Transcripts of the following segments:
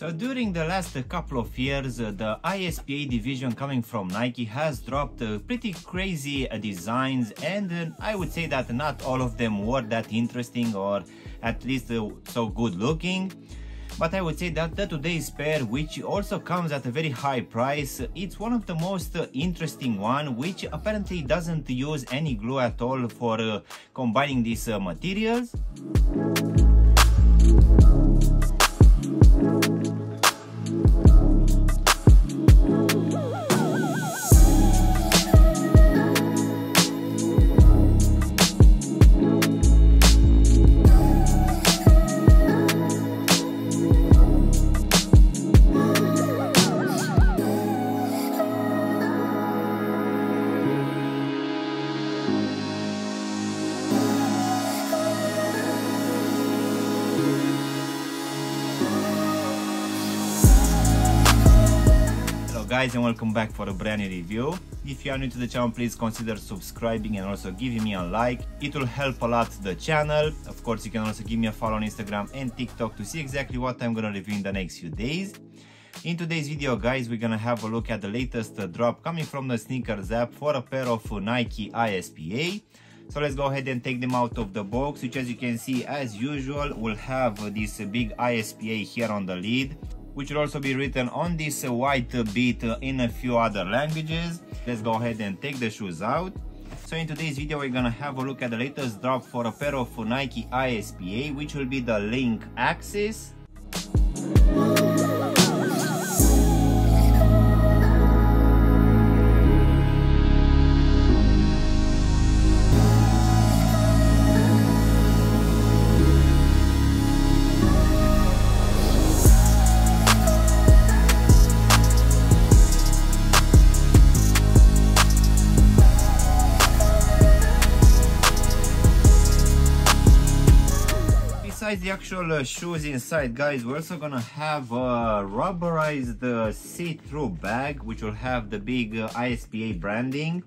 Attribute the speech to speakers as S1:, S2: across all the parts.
S1: So during the last couple of years, the ISPA division coming from Nike has dropped pretty crazy designs, and I would say that not all of them were that interesting or at least so good looking. But I would say that the today's pair, which also comes at a very high price, it's one of the most interesting one, which apparently doesn't use any glue at all for combining these materials. Guys, and welcome back for a brand new review. If you are new to the channel, please consider subscribing and also giving me a like. It will help a lot the channel. Of course, you can also give me a follow on Instagram and TikTok to see exactly what I'm gonna review in the next few days. In today's video, guys, we're gonna have a look at the latest drop coming from the StockX app for a pair of Nike ISPA. So let's go ahead and take them out of the box, which, as you can see, as usual, will have this big ISPA here on the lid, which will also be written on this white bit in a few other languages. Let's go ahead and take the shoes out. So in today's video, we're gonna have a look at the latest drop for a pair of Nike ISPA, which will be the Link Axis. Besides the actual shoes inside, guys, we're also gonna have a rubberized see-through bag, which will have the big ISPA branding.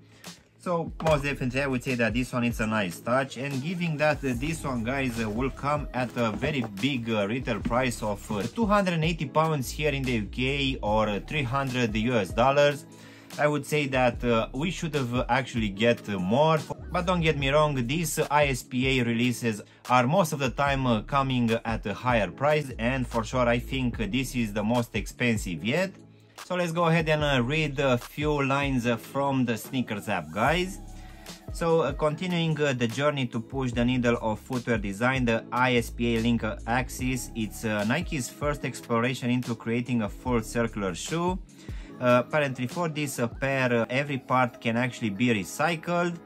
S1: So most definitely I would say that this one is a nice touch, and given that this one, guys, will come at a very big retail price of £280 here in the UK or $300 US, I would say that we should have actually get more. But don't get me wrong, these ISPA releases are most of the time coming at a higher price, and for sure I think this is the most expensive yet. So let's go ahead and read a few lines from the StockX app, guys. So continuing the journey to push the needle of footwear design, the ISPA Link Axis, it's Nike's first exploration into creating a full circular shoe. Apparently for this pair, every part can actually be recycled.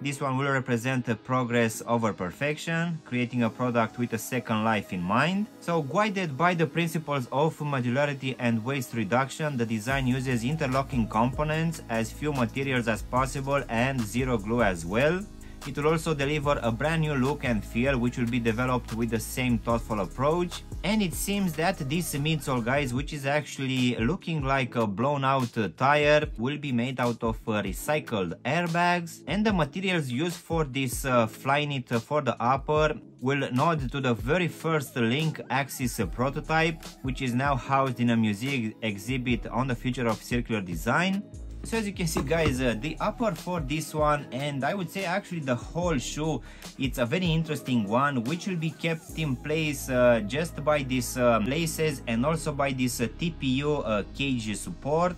S1: This one will represent a progress over perfection, creating a product with a second life in mind. So guided by the principles of modularity and waste reduction, the design uses interlocking components, as few materials as possible, and zero glue as well. It will also deliver a brand new look and feel, which will be developed with the same thoughtful approach. And it seems that this midsole, guys, which is actually looking like a blown out tire, will be made out of recycled airbags. And the materials used for this Flyknit for the upper will nod to the very first Link Axis prototype, which is now housed in a museum exhibit on the future of circular design. So as you can see, guys, the upper for this one, and I would say actually the whole shoe, it's a very interesting one, which will be kept in place just by these laces and also by this Tpu Cage Support,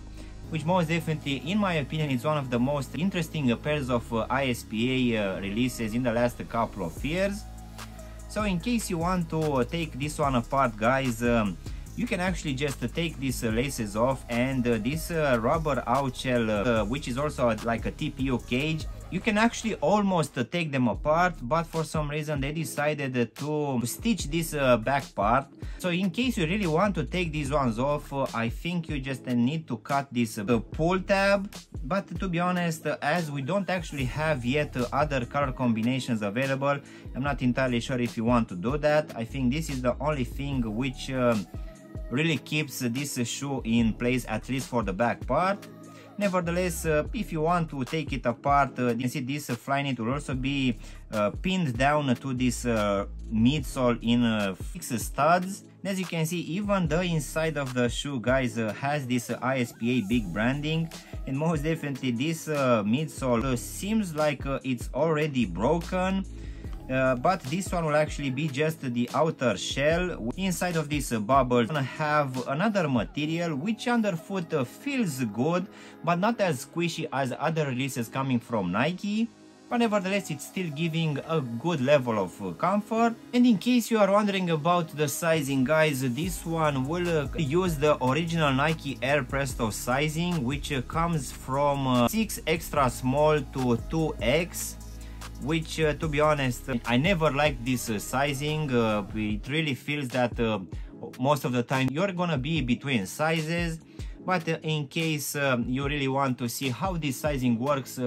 S1: which most definitely, in my opinion, is one of the most interesting pairs of ISPA releases in the last couple of years. So in case you want to take this one apart, guys, you can actually just take these laces off, and this rubber outshell, which is also like a TPU cage, you can actually almost take them apart, but for some reason they decided to stitch this back part. So in case you really want to take these ones off, I think you just need to cut this pull tab. But to be honest, as we don't actually have yet other color combinations available, I'm not entirely sure if you want to do that. I think this is the only thing which really keeps this shoe in place, at least for the back part. Nevertheless, if you want to take it apart, you can see this fly knit will also be pinned down to this midsole in fixed studs. As you can see, even the inside of the shoe, guys, has this ISPA big branding, and most definitely this midsole seems like it's already broken. But this one will actually be just the outer shell. Inside of this bubble, we're gonna have another material which underfoot feels good, but not as squishy as other releases coming from Nike. But nevertheless, it's still giving a good level of comfort. And in case you are wondering about the sizing, guys, this one will use the original Nike Air Presto sizing, which comes from 6 extra small to 2X. Which, to be honest, I never liked this sizing. It really feels that most of the time you're gonna be between sizes. But in case you really want to see how this sizing works,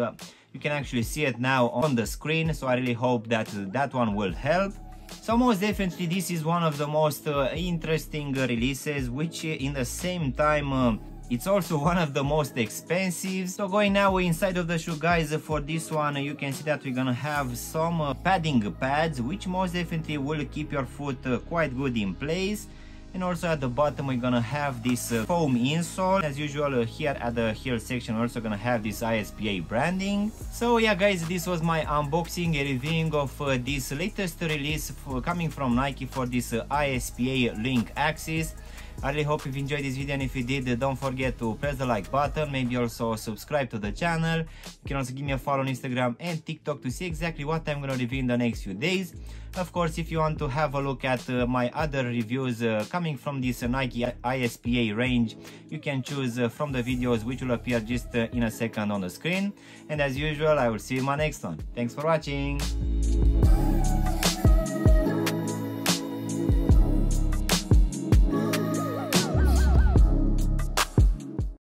S1: you can actually see it now on the screen. So I really hope that that one will help. So most definitely this is one of the most interesting releases, which in the same time it's also one of the most expensive. So going now inside of the shoe, guys, for this one you can see that we're gonna have some padding pads, which most definitely will keep your foot quite good in place. And also at the bottom we're gonna have this foam insole. As usual, here at the heel section we're also gonna have this ISPA branding. So yeah, guys, this was my unboxing and reviewing of this latest release coming from Nike for this ISPA Link Axis. I really hope you've enjoyed this video, and if you did, don't forget to press the like button, maybe also subscribe to the channel. You can also give me a follow on Instagram and TikTok to see exactly what I'm going to review in the next few days. Of course, if you want to have a look at my other reviews coming from this Nike ISPA range, you can choose from the videos which will appear just in a second on the screen. And as usual, I will see you in my next one. Thanks for watching.